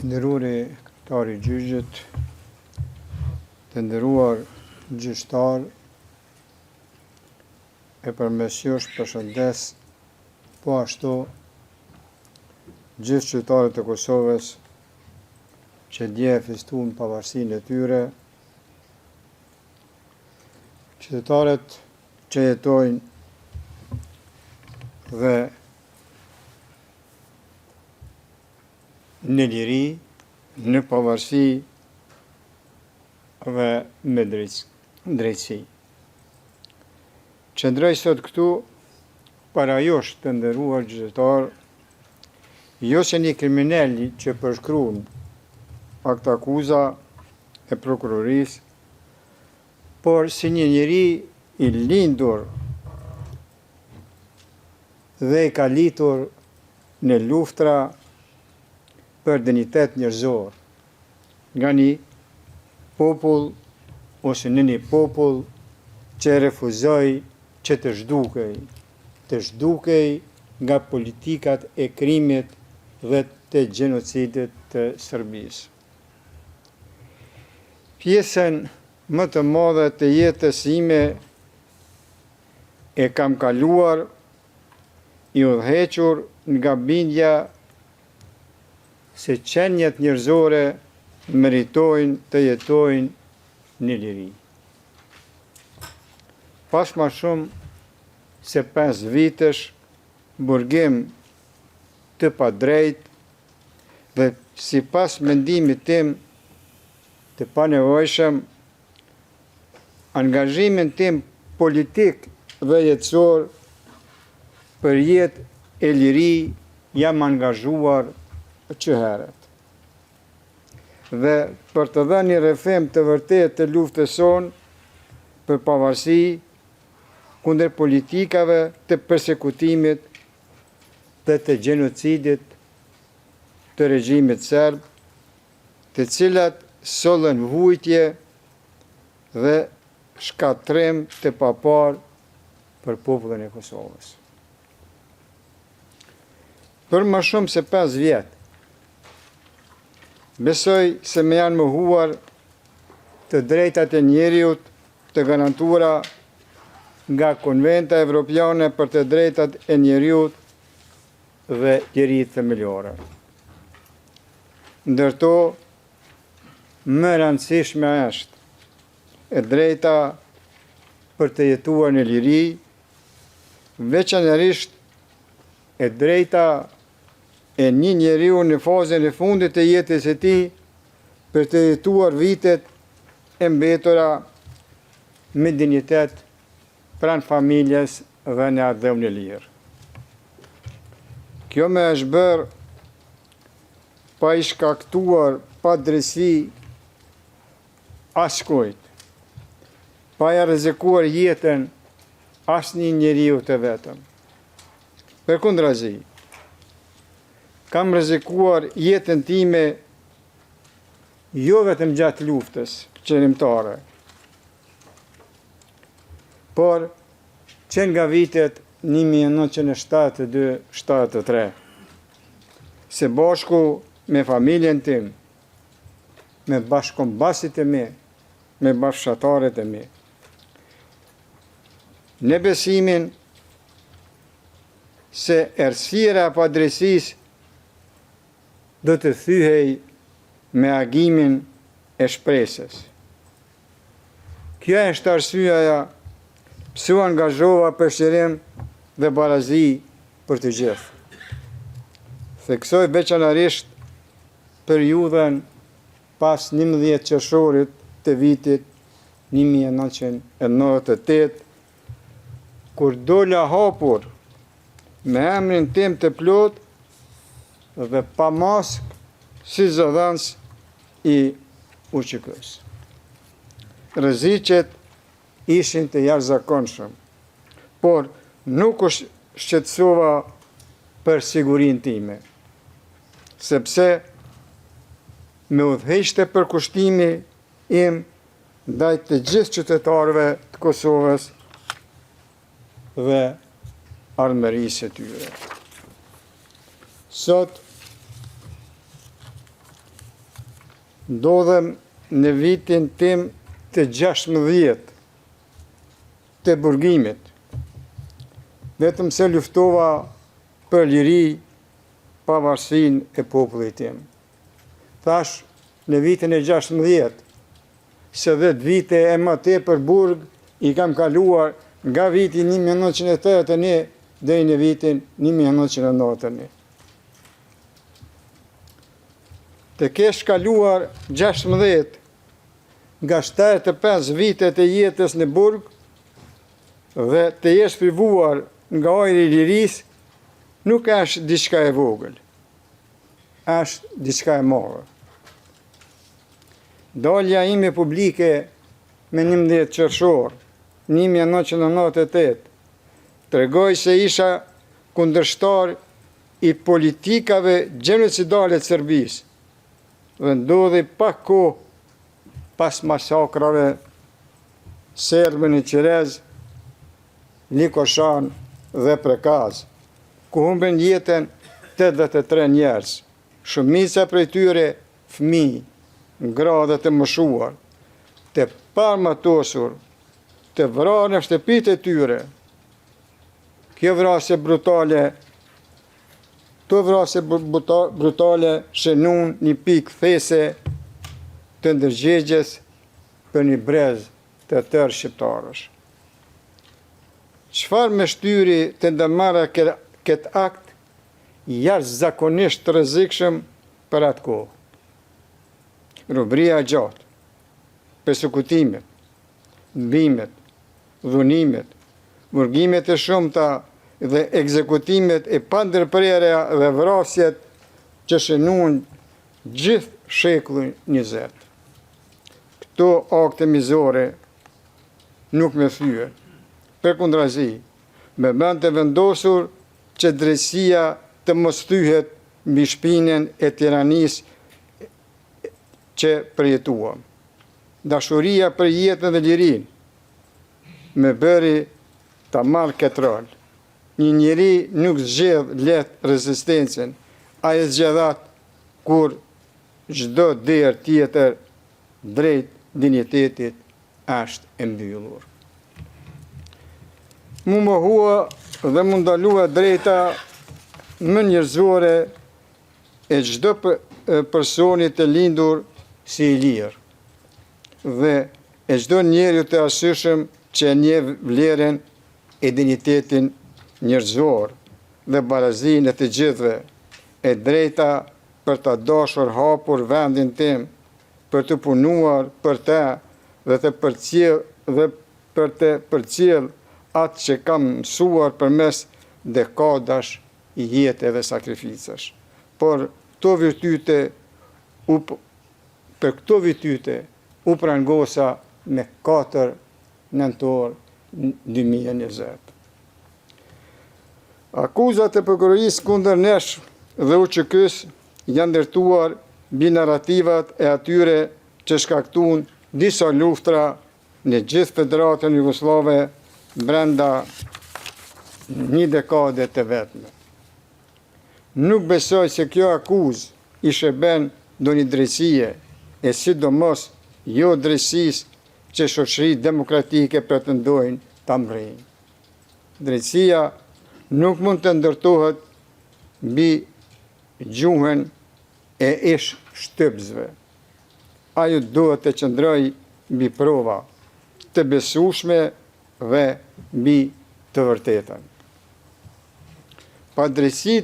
Nderuri këtari gjyqët, të nderuar gjyqtar, e përmes jush përshëndes po ashtu gjithë qytetarët e Kosovës që dje festuan pavarësinë e tyre, qytetarët që jetojnë dhe në liri, në pavarësi dhe me drejtësi. Qëndroj sot këtu para jush të nderuar gjyqtar, jo se një kriminal që përshkruan akt akuza e prokurorisë, por si një njeri i lindur dhe i kalitur në luftra për dinitet njerëzor, nga një popull ose në një popull që refuzoi që të zhdukej nga politikat e krimit dhe të gjenocidit të Serbisë. Pjesën më të madhe të jetës ime e kam kaluar i udhëhequr nga bindja se qenjet njerëzore meritojnë të jetojnë në liri. Pas ma shumë se 5 vitesh burgim të padrejt dhe si pas mendimit tim të panevojshëm, angazhimin tim politik dhe jetësor për jetë e liri jam angazhuar që heret. Dhe për të dhënë një rrëfim të vërtet të luftës sonë për pavarësi kundër politikave të persekutimit dhe të gjenocidit të regjimit serb, të cilat sollën vujtje dhe shkatrim të papar për popullin e Kosovës. Për më shumë se 5 vjet, besoj se me janë mohuar të drejtat e njeriut të garantuara nga Konventa Evropiane për të drejtat e njeriut dhe lirit themelore. Ndërto, më rëndësishme është e drejta për të jetuar në liri, veçanërisht e drejta e një njeriu në fazën e fundit të jetës e tij për të jetuar vitet e mbetura me dinjitet pranë familjes dhe në ardhmë në lirë. Kjo më është bërë pa i shkaktuar pa drejtësi askujt, pa ja rrezikuar jetën asnjë njeriu të vetëm. Përkundrazi, kam rrezikuar jetën time jo vetëm gjatë luftës qërimtare, por që nga vitet 1972-73, se bashku me familjen tim, me bashkëkombasit e mi, me bashkëshatarët e mi, në besimin se errësira e padrejtisë do të thyhej me agimin e shpresës. Kjo është arsyeja pse u angazhova për shërim dhe barazi për të gjithë. Theksoj veçanërisht periudhën pas 11 qershorit të vitit 1998, kur dola hapur me emrin tim të plot dhe pa mask si zëdhënës i UÇK-s. Rreziqet ishin të jashtëzakonshëm, por nuk u shqetësova për sigurinë time, sepse me udhëheqte përkushtimi im ndaj të gjithë qytetarëve të Kosovës dhe ardhmërisë së tyre. Sot ndodhem në vitin tim të 16 të burgimit. Vetëm se luftova për liri, pavarësinë e popullit tim. Thash në vitin e 16, se 10 vite e më tepër burg i kam kaluar nga viti 1981 deri në vitin 1991. Të kesh kaluar 16 nga 75 vitet e jetës në burg dhe të jesh privuar nga ajri i lirisë, nuk është diçka e vogël, është diçka e madhe. Dalja ime publike me 11 qershor 1998 tregoi se isha kundërshtar i politikave gjenocidale të Serbisë dhe ndodhi pak kohë pas masakrave serbe në Qerez, Likoshan dhe Prekaz, ku humben jetën 83 njerëz, shumica prej tyre fëmijë, grade të moshuar, të parmatosur, të vrarë në shtëpitë e tyre. Kjo vrasje brutale shënun një pikë these të ndërgjegjes për një brez të tërë shqiptarësh. Çfarë me shtyri të ndërmarrë këtë akt jashtëzakonisht të rrezikshëm për atë kohë? Robëria e gjatë, persekutimet, mbimet, dhunimet, burgimet e shumta dhe ekzekutimet e pandërprerja dhe vrasjet që shënuan gjithë shekullin 20. Këto akte mizore nuk me thyen. Përkundrazi, me bën të vendosur që drejtësia të mos thyhet mbi shpinën e tiranisë që përjetuam. Dashuria për jetën dhe lirinë me bëri ta marrë këtë rol. Një njeri nuk zgjedh lehtë rezistencën, ai e zgjedhat kur çdo derë tjetër drejt dinjitetit është e mbyllur. Mu mohua dhe mu ndalua drejta më njerëzore e çdo personi të lindur si i lirë dhe e çdo njeri të arsyeshëm që e njeh vlerën e dinjitetin njerëzor dhe barazinë e të gjithëve, e drejta për të dashur hapur vendin tim, për të punuar për të dhe për të përcjell atë që kam mësuar përmes dekadash i jetë dhe sakrificash. Për këto virtyte u prangosa me 4 nëntor 2020. Akuzat e prokurorisë kundër nesh dhe UÇK-s janë ndërtuar mbi narrativat e atyre që shkaktuan disa luftra në gjithë Federatën Jugoslave brenda një dekade të vetme. Nuk besoj se kjo akuzë i shërben ndonjë drejtësie, e sidomos jo drejtësisë që shoqëritë demokratike pretendojnë ta mbrijnë. Drejtësia nuk mund të ndërtohet mbi gjuhën e ish shtypsve. Ajo duhet të qëndrojë mbi prova të besueshme dhe mbi të vërtetën. Padrejtësia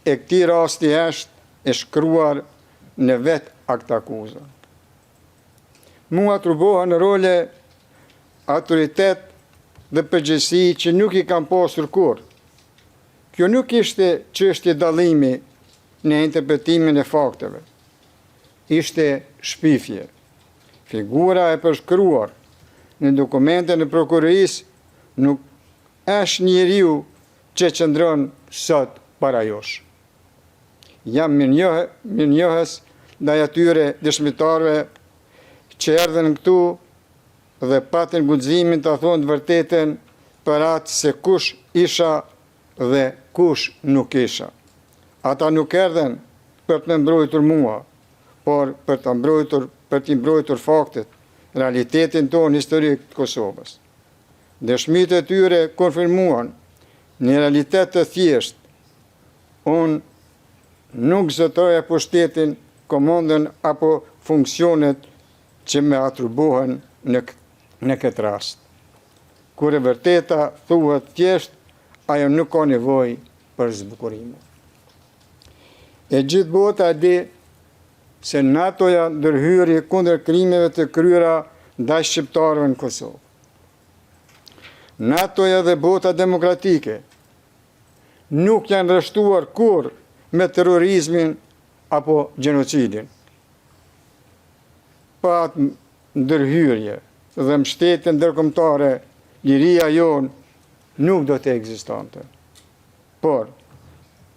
e këtij rasti është e shkruar në vetë akt akuza. Mua atribuohen në role autoritet dhe përgjegjësi që nuk i kam pasur kurrë. Kjo nuk ishte çështje dallimi në interpretimin e fakteve. Ishte shpifje. Figura e përshkruar në dokumentet e prokurorisë nuk është njeriu që qëndron sot para jush. Jam mirënjohës ndaj atyre dëshmitarëve që erdhën këtu dhe patën guximin të thonë të vërtetën për atë se kush isha dhe kush nuk isha. Ata nuk erdhen për të mbrojtur mua, por për t'i mbrojtur faktet, realitetin tonë historik të Kosovës. Dëshmitë e tyre konfirmuan një realitet të thjesht. Unë nuk zëtoja pushtetin, komandën apo funksionet që me atribuohen në këtë rast. Kur e vërteta thuhet thjesht, ajo nuk ka nevojë për zbukurime. E gjithë bota di se NATO-ja ndërhyri kundër krimeve të kryera ndaj shqiptarëve në Kosovë. NATO-ja dhe bota demokratike nuk janë rreshtuar kurrë me terrorizmin apo gjenocidin. Pa atë ndërhyrje dhe mbështetje ndërkombëtare, liria jonë nuk do të ekzistonte. Por,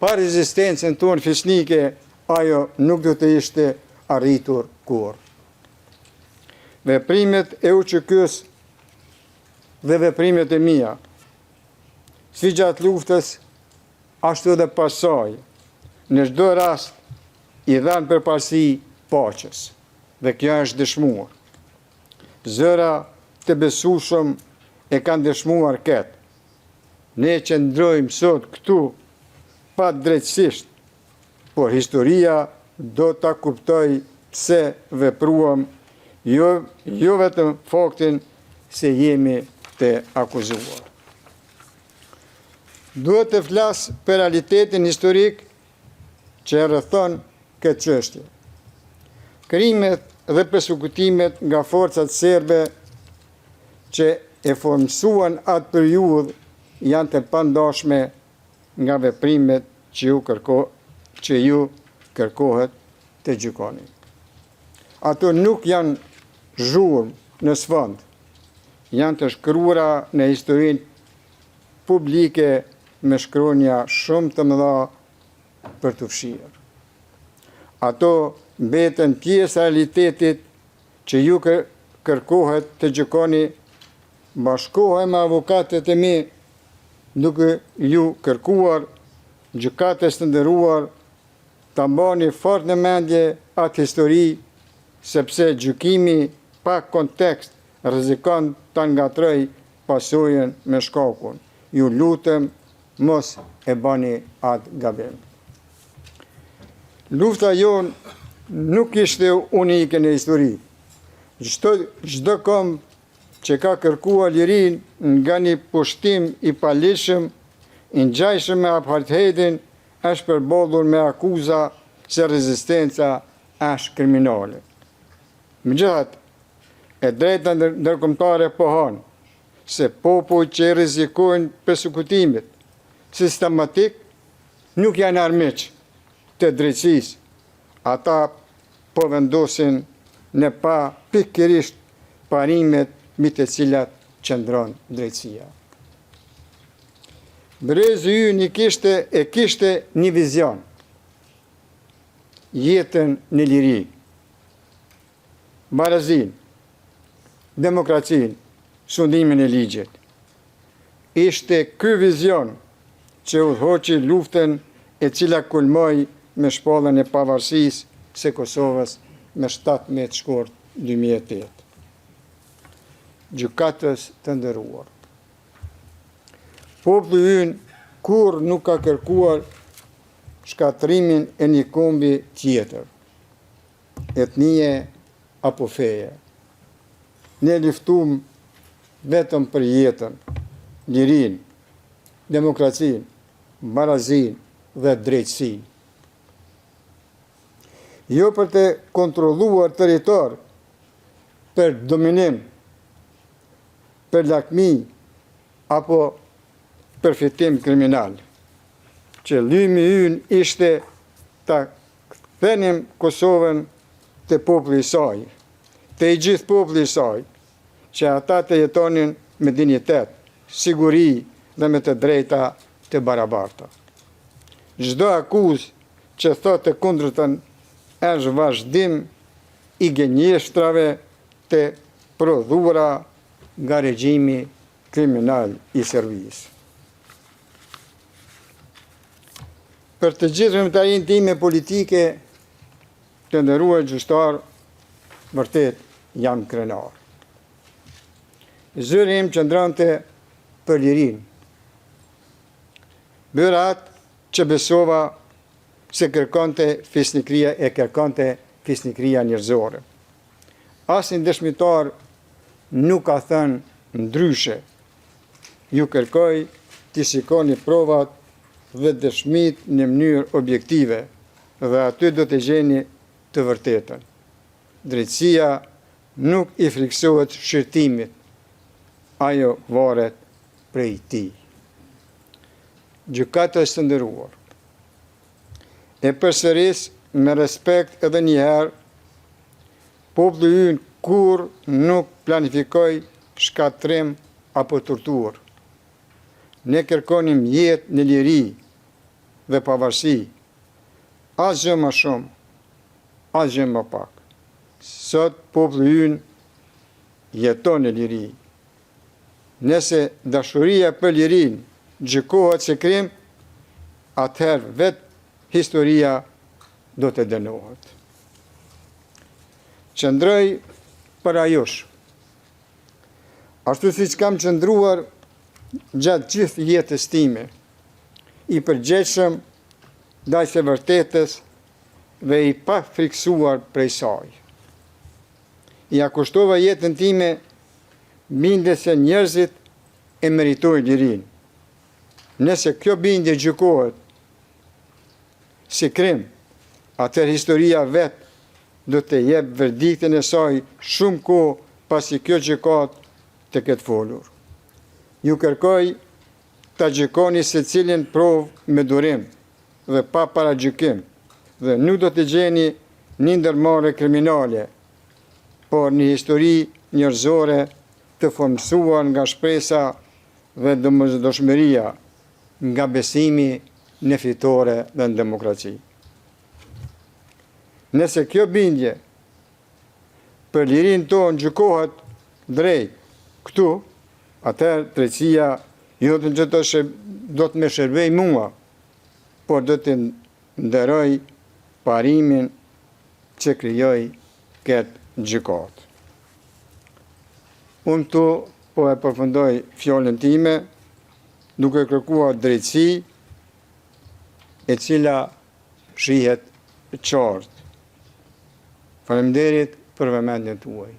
pa rezistencën tonë fisnike, ajo nuk do të ishte arritur kurrë. Veprimet e UÇK-s dhe veprimet e mia, si gjatë luftës, ashtu edhe pas saj, në çdo rast i dhanë përparësi paqes, dhe kjo është dëshmuar. Zëra të besueshëm e kanë dëshmuar këtë. Ne që ndrojmë sot këtu pa drejtësisht, por historia do ta kuptoj pse vepruam, jo vetëm faktin se jemi të akuzuar. Duhet të flas për realitetin historik që e rrethon këtë çështje. Krimet dhe persekutimet nga forcat serbe që e formësuan atë periudhë janë të pandashme nga veprimet që ju kërkohet të gjykoni. Ato nuk janë zhurmë në sfond, janë të shkruara në historinë publike me shkronja shumë të mëdha për të fshirë. Ato mbeten pjesë e realitetit që ju kërkohet të gjykoni. Bashkohem me avokatët e mi duke ju kërkuar, gjykatës të nderuar, ta mbani fort në mendje atë histori, sepse gjykimi pa kontekst rrezikon ta ngatroj pasojën me shkakun. Ju lutem, mos e bani atë gabim. Lufta jonë nuk ishte unike në histori. Çdo kom që ka kërkuar lirin nga një pushtim i palishëm, i ngjajshëm me apartheidin, është përballur me akuza se rezistenca është kriminale. Megjithatë, e drejta ndërkombëtare pohon se popujt që rrezikojnë persekutimet sistematik nuk janë armiq të drejtësisë. Ata po vendosin në pa pikërisht parimet mbi të cilat qëndron drejtësia. Brezi ynë kishte një vizion, jetën në liri, barazin, demokracin, sundimin e ligjit. Ishte ky vizion që udhëhoqi luftën e cila kulmoi me shpalljen e pavarësisë së Kosovës me 17 shkurt 2008. Gjykatës të nderuar. Populli ynë kur nuk ka kërkuar shkatrimin e një kombi tjetër, etnie apo feje. Ne luftuam vetëm për jetën, lirinë, demokracinë, barazinë dhe drejtësinë. Jo për të kontrolluar territor, për dominim, për lakmi apo përfitim kriminal. Qëllimi ynë ishte ta kthenim Kosovën te populli i saj, te i gjithë populli i saj, që ata të jetonin me dinjitet, siguri dhe me të drejta të barabarta. Çdo akuzë që thotë të kundërtën është vazhdim i gënjeshtrave të prodhuara nga regjimi kriminal i Serbisë. për të gjithë vëmëtarin time politike, të nderuar gjyqtar, vërtet jam krenar. Zëri im qëndronte për lirinë. Bëra atë që besova se kërkonte fisnikëria njerëzore. Asnjë dëshmitar nuk ka thënë ndryshe. Ju kërkoj të shikoni provat dhe dëshmit në mënyrë objektive dhe aty do të gjeni të vërtetën. Drejtësia nuk i friksohet shërtimit, ajo varet prej tij. Gjykatës të nderuar, e përsëris me respekt edhe njëherë, populli ynë kur nuk planifikoj shkatrim apo torturë. Ne kërkonim jetë në liri dhe pavarësi, asgjë më shumë, asgjë më pak. Sot populli ynë jeton në liri. Nëse dashuria për lirin gjykohet se krim, atëherë vetë historia do të dënohet. Qëndroj për ajosh. Ashtu siç kam qëndruar gjatë gjithë jetës time, i përgjegjshëm ndaj së vërtetës dhe i pa friksuar prej saj. Ja kushtova jetën time bindje se njerëzit e meritojnë lirinë. Nëse kjo bindje gjykohet si krim, atëherë historia vetë do të jep verdiktin e saj shumë kohë pasi kjo gjykatë të ketë folur. Ju kërkoj ta gjykoni secilin provë me durim dhe pa paragjykim, dhe nuk do të gjeni një ndërmarrje kriminale, por një histori njerëzore të formsuar nga shpresa dhe domosdoshmëria, nga besimi në fitore dhe në demokraci. Nëse kjo bindje për lirinë tonë gjykohet drejt këtu, atëherë drejtësia jo do të më shërbej mua, por do të nderoj parimin që krijoj këtë gjykatë. Unë tu po e përfundoj fjalën time duke kërkuar drejtësi e cila shihet qartë. Faleminderit për vëmendjen tuaj.